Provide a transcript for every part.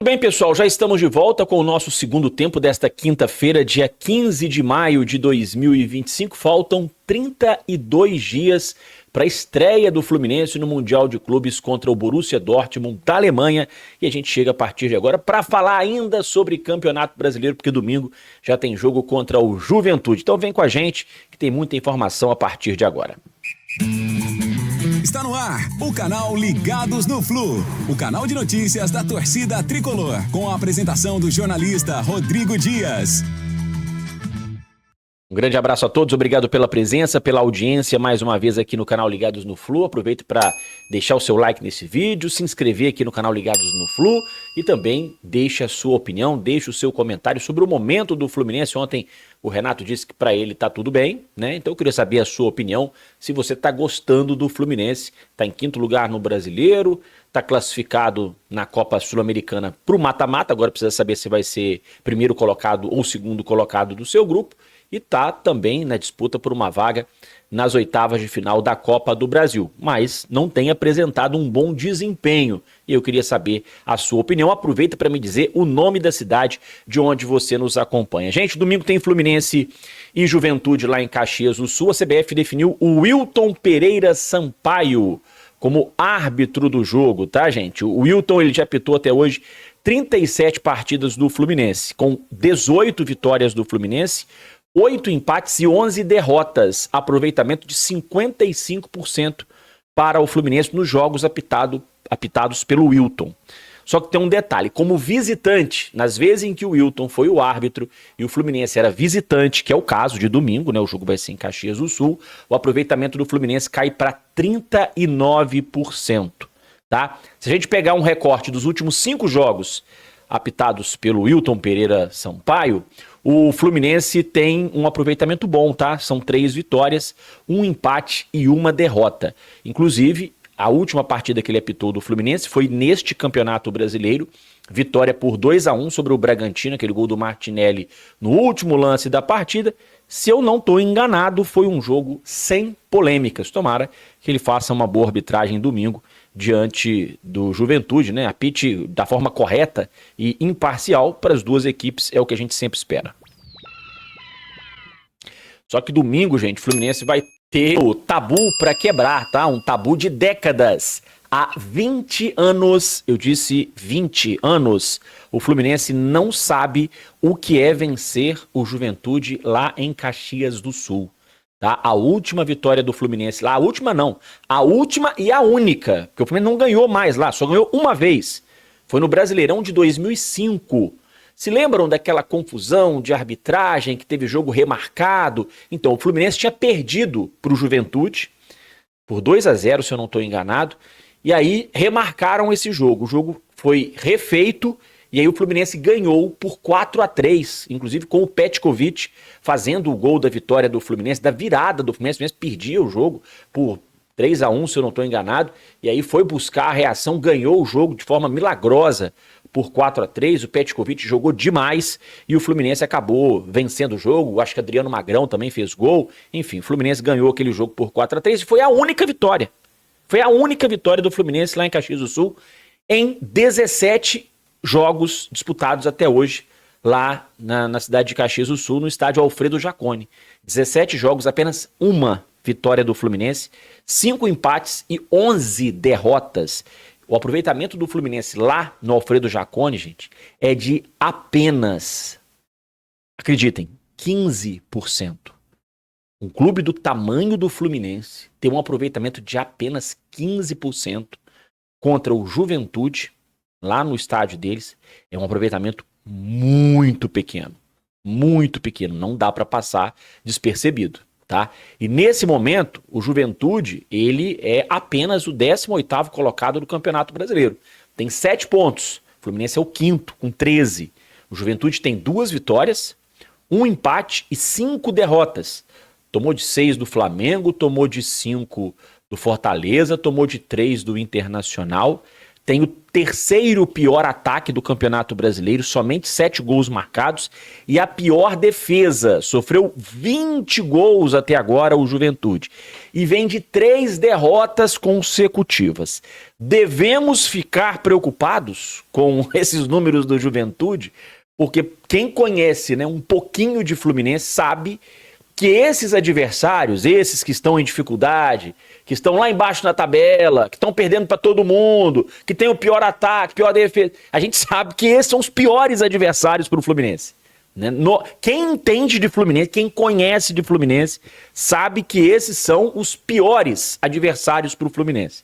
Bem, pessoal, já estamos de volta com o nosso segundo tempo desta quinta-feira, dia 15 de maio de 2025. Faltam 32 dias para a estreia do Fluminense no Mundial de Clubes contra o Borussia Dortmund da Alemanha. E a gente chega a partir de agora para falar ainda sobre Campeonato Brasileiro, porque domingo já tem jogo contra o Juventude. Então vem com a gente que tem muita informação a partir de agora. Está no ar o canal Ligados no Flu, o canal de notícias da torcida tricolor, com a apresentação do jornalista Rodrigo Dias. Um grande abraço a todos, obrigado pela presença, pela audiência mais uma vez aqui no canal Ligados no Flu. Aproveite para deixar o seu like nesse vídeo, se inscrever aqui no canal Ligados no Flu e também deixe a sua opinião, deixe o seu comentário sobre o momento do Fluminense. Ontem o Renato disse que para ele tá tudo bem, né? Então eu queria saber a sua opinião, se você tá gostando do Fluminense. Tá em quinto lugar no Brasileiro, tá classificado na Copa Sul-Americana pro mata-mata, agora precisa saber se vai ser primeiro colocado ou segundo colocado do seu grupo. E está também na disputa por uma vaga nas oitavas de final da Copa do Brasil, mas não tem apresentado um bom desempenho. E eu queria saber a sua opinião. Aproveita para me dizer o nome da cidade de onde você nos acompanha. Gente, domingo tem Fluminense e Juventude lá em Caxias do Sul. A CBF definiu o Wilton Pereira Sampaio como árbitro do jogo, tá, gente? O Wilton, ele já apitou até hoje 37 partidas do Fluminense, com 18 vitórias do Fluminense, 8 empates e 11 derrotas, aproveitamento de 55% para o Fluminense nos jogos apitados pelo Wilton. Só que tem um detalhe, como visitante, nas vezes em que o Wilton foi o árbitro e o Fluminense era visitante, que é o caso de domingo, né? O jogo vai ser em Caxias do Sul, o aproveitamento do Fluminense cai para 39%, tá? Se a gente pegar um recorte dos últimos 5 jogos apitados pelo Wilton Pereira Sampaio, o Fluminense tem um aproveitamento bom, tá? São 3 vitórias, 1 empate e 1 derrota. Inclusive, a última partida que ele apitou do Fluminense foi neste Campeonato Brasileiro, vitória por 2-1 sobre o Bragantino, aquele gol do Martinelli no último lance da partida. Se eu não estou enganado, foi um jogo sem polêmicas. Tomara que ele faça uma boa arbitragem domingo diante do Juventude, né? Apite da forma correta e imparcial para as duas equipes, é o que a gente sempre espera. Só que domingo, gente, o Fluminense vai ter o tabu para quebrar, tá? Um tabu de décadas. Há 20 anos, eu disse 20 anos, o Fluminense não sabe o que é vencer o Juventude lá em Caxias do Sul. Tá? A última vitória do Fluminense lá, a última não, a última e a única, porque o Fluminense não ganhou mais lá, só ganhou uma vez, foi no Brasileirão de 2005. Se lembram daquela confusão de arbitragem, que teve jogo remarcado? Então, o Fluminense tinha perdido para o Juventude, por 2-0, se eu não estou enganado, e aí remarcaram esse jogo. O jogo foi refeito, e aí o Fluminense ganhou por 4-3, inclusive com o Petkovic fazendo o gol da vitória do Fluminense, da virada do Fluminense. O Fluminense perdia o jogo por 3-1, se eu não estou enganado, e aí foi buscar a reação, ganhou o jogo de forma milagrosa por 4-3, o Petkovic jogou demais e o Fluminense acabou vencendo o jogo. Acho que Adriano Magrão também fez gol, enfim, o Fluminense ganhou aquele jogo por 4-3 e foi a única vitória. Foi a única vitória do Fluminense lá em Caxias do Sul em 17 jogos disputados até hoje lá na cidade de Caxias do Sul, no estádio Alfredo Jaconi. 17 jogos, apenas uma vitória do Fluminense, 5 empates e 11 derrotas. O aproveitamento do Fluminense lá no Alfredo Jaconi, gente, é de apenas, acreditem, 15%. Um clube do tamanho do Fluminense tem um aproveitamento de apenas 15% contra o Juventude, lá no estádio deles. É um aproveitamento muito pequeno, não dá para passar despercebido, tá? E nesse momento, o Juventude, ele é apenas o 18º colocado do Campeonato Brasileiro. Tem 7 pontos, o Fluminense é o 5º, com 13. O Juventude tem 2 vitórias, 1 empate e 5 derrotas. Tomou de 6 do Flamengo, tomou de 5 do Fortaleza, tomou de 3 do Internacional. tem o terceiro pior ataque do Campeonato Brasileiro, somente 7 gols marcados, e a pior defesa, sofreu 20 gols até agora o Juventude, e vem de 3 derrotas consecutivas. Devemos ficar preocupados com esses números do Juventude, porque quem conhece, né, um pouquinho de Fluminense sabe que esses adversários, esses que estão em dificuldade, que estão lá embaixo na tabela, que estão perdendo para todo mundo, que tem o pior ataque, pior defesa, a gente sabe que esses são os piores adversários para o Fluminense. Né? Quem entende de Fluminense, quem conhece de Fluminense, sabe que esses são os piores adversários para o Fluminense.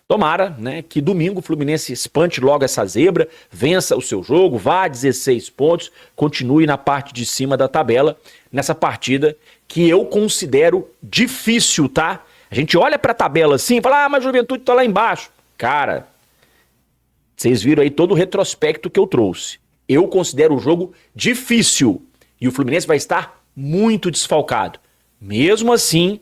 Tomara, né, que domingo o Fluminense espante logo essa zebra, vença o seu jogo, vá a 16 pontos, continue na parte de cima da tabela, nessa partida que eu considero difícil, tá? A gente olha pra tabela assim e fala, mas a Juventude tá lá embaixo. Cara, vocês viram aí todo o retrospecto que eu trouxe. Eu considero o jogo difícil e o Fluminense vai estar muito desfalcado. Mesmo assim,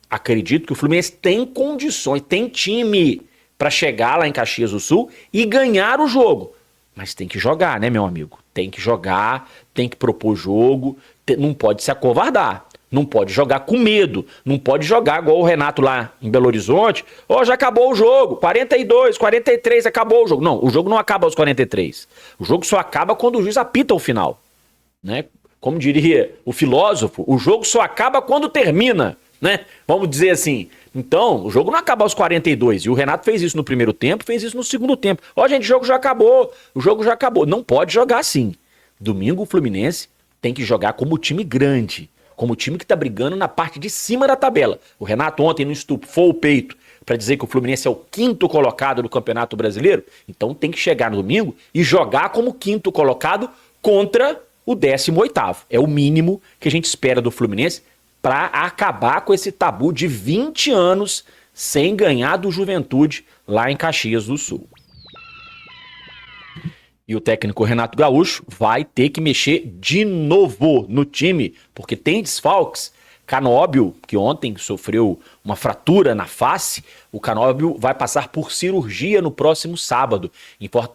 acredito que o Fluminense tem condições, tem time para chegar lá em Caxias do Sul e ganhar o jogo. Mas tem que jogar, né, meu amigo? Tem que jogar, tem que propor jogo, não pode se acovardar, não pode jogar com medo, não pode jogar igual o Renato lá em Belo Horizonte. Já acabou o jogo, 42, 43, acabou o jogo. Não, o jogo não acaba aos 43. O jogo só acaba quando o juiz apita o final. Né? Como diria o filósofo, o jogo só acaba quando termina. Né? Vamos dizer assim. Então, o jogo não acaba aos 42. E o Renato fez isso no primeiro tempo, fez isso no segundo tempo. Gente, o jogo já acabou. O jogo já acabou. Não pode jogar assim. Domingo o Fluminense tem que jogar como time grande. Como time que tá brigando na parte de cima da tabela. O Renato ontem não estufou o peito para dizer que o Fluminense é o 5º colocado do Campeonato Brasileiro. Então tem que chegar no domingo e jogar como 5º colocado contra o 18º. É o mínimo que a gente espera do Fluminense para acabar com esse tabu de 20 anos sem ganhar do Juventude lá em Caxias do Sul. E o técnico Renato Gaúcho vai ter que mexer de novo no time, porque tem desfalques. Canóbio, que ontem sofreu uma fratura na face, o Canóbio vai passar por cirurgia no próximo sábado,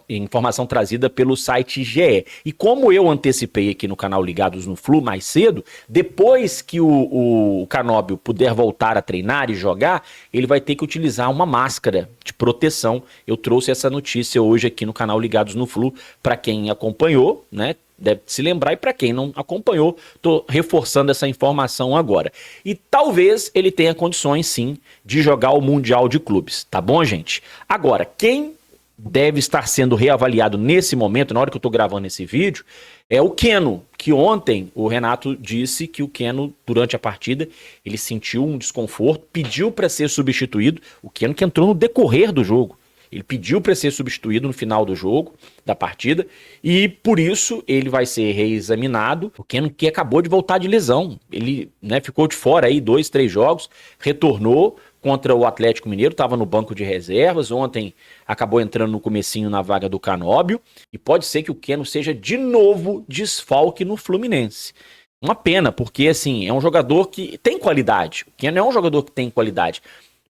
informação trazida pelo site GE. E como eu antecipei aqui no canal Ligados no Flu mais cedo, depois que o Canóbio puder voltar a treinar e jogar, ele vai ter que utilizar uma máscara de proteção. Eu trouxe essa notícia hoje aqui no canal Ligados no Flu, para quem acompanhou, né? Deve se lembrar, e para quem não acompanhou, estou reforçando essa informação agora. E talvez ele tenha condições, sim, de jogar o Mundial de Clubes, tá bom, gente? Agora, quem deve estar sendo reavaliado nesse momento, na hora que eu estou gravando esse vídeo, é o Keno, que ontem o Renato disse que o Keno, durante a partida, ele sentiu um desconforto, pediu para ser substituído, o Keno que entrou no decorrer do jogo. Ele pediu para ser substituído no final do jogo, da partida, e por isso ele vai ser reexaminado. O Keno que acabou de voltar de lesão. Ele, né, ficou de fora aí 2, 3 jogos, retornou contra o Atlético Mineiro, estava no banco de reservas, ontem acabou entrando no comecinho na vaga do Canóbio, e pode ser que o Keno seja de novo desfalque no Fluminense. Uma pena, porque assim, é um jogador que tem qualidade. O Keno é um jogador que tem qualidade.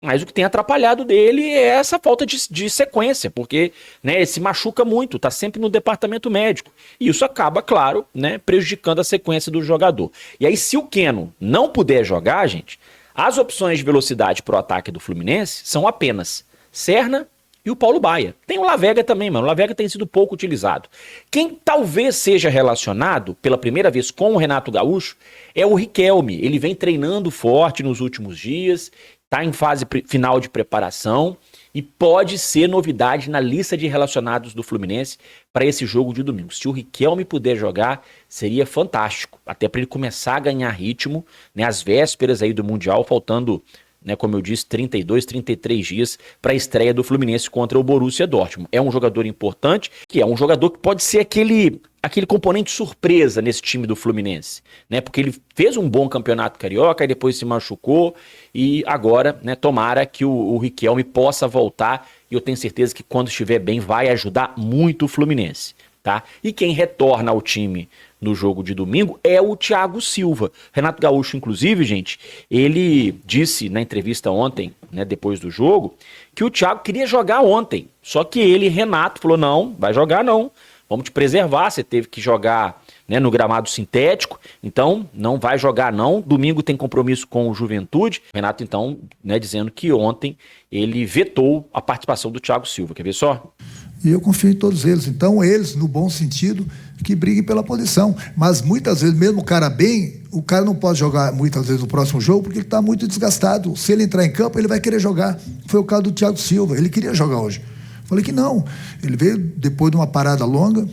Mas o que tem atrapalhado dele é essa falta de sequência, porque, né, ele se machuca muito, tá sempre no departamento médico. E isso acaba, claro, né, prejudicando a sequência do jogador. E aí, se o Keno não puder jogar, gente, as opções de velocidade pro ataque do Fluminense são apenas Serna e o Paulo Baia. Tem o Lavega também, mano. O Lavega tem sido pouco utilizado. Quem talvez seja relacionado pela primeira vez com o Renato Gaúcho é o Riquelme. Ele vem treinando forte nos últimos dias, está em fase final de preparação e pode ser novidade na lista de relacionados do Fluminense para esse jogo de domingo. Se o Riquelme puder jogar, seria fantástico, até para ele começar a ganhar ritmo, né, às vésperas aí do Mundial, faltando, né, como eu disse, 32, 33 dias para a estreia do Fluminense contra o Borussia Dortmund. É um jogador importante, que é um jogador que pode ser aquele componente surpresa nesse time do Fluminense, né? Porque ele fez um bom campeonato carioca e depois se machucou e agora, né, tomara que o Riquelme possa voltar e eu tenho certeza que quando estiver bem vai ajudar muito o Fluminense, tá? E quem retorna ao time no jogo de domingo é o Thiago Silva. Renato Gaúcho, inclusive, gente, ele disse na entrevista ontem né, depois do jogo, que o Thiago queria jogar ontem. Só que ele, Renato, falou, não, vai jogar não. Vamos te preservar, você teve que jogar, né, no gramado sintético, então não vai jogar não. Domingo tem compromisso com o Juventude. Renato, então, né, dizendo que ontem ele vetou a participação do Thiago Silva. Quer ver só? E eu confio em todos eles. Então, eles, no bom sentido, que briguem pela posição. Mas, muitas vezes, mesmo o cara bem, o cara não pode jogar, muitas vezes, no próximo jogo, porque ele está muito desgastado. Se ele entrar em campo, ele vai querer jogar. Foi o caso do Thiago Silva. Ele queria jogar hoje. Falei que não. Ele veio depois de uma parada longa,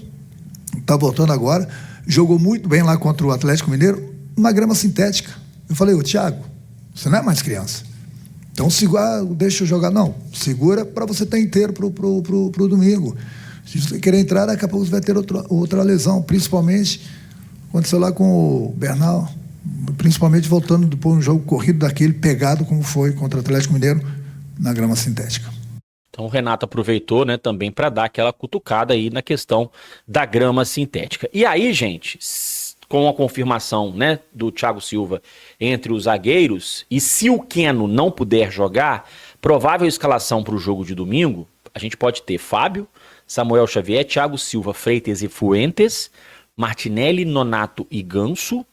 está voltando agora, jogou muito bem lá contra o Atlético Mineiro, numa grama sintética. Eu falei, ô Thiago, você não é mais criança. Então, deixa eu jogar. Não, segura para você estar inteiro pro domingo. Se você querer entrar, daqui a pouco você vai ter outra lesão, principalmente aconteceu lá com o Bernal, principalmente voltando depois de um jogo corrido daquele, pegado como foi contra o Atlético Mineiro, na grama sintética. Então o Renato aproveitou, né, também para dar aquela cutucada aí na questão da grama sintética. E aí, gente, com a confirmação, né, do Thiago Silva entre os zagueiros, e se o Keno não puder jogar, provável escalação para o jogo de domingo, a gente pode ter Fábio, Samuel Xavier, Thiago Silva, Freitas e Fuentes, Martinelli, Nonato e Ganso,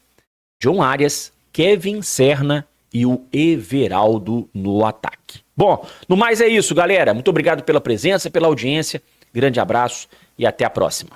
John Arias, Kevin Serna e o Everaldo no ataque. Bom, no mais é isso, galera. Muito obrigado pela presença, pela audiência. Grande abraço e até a próxima.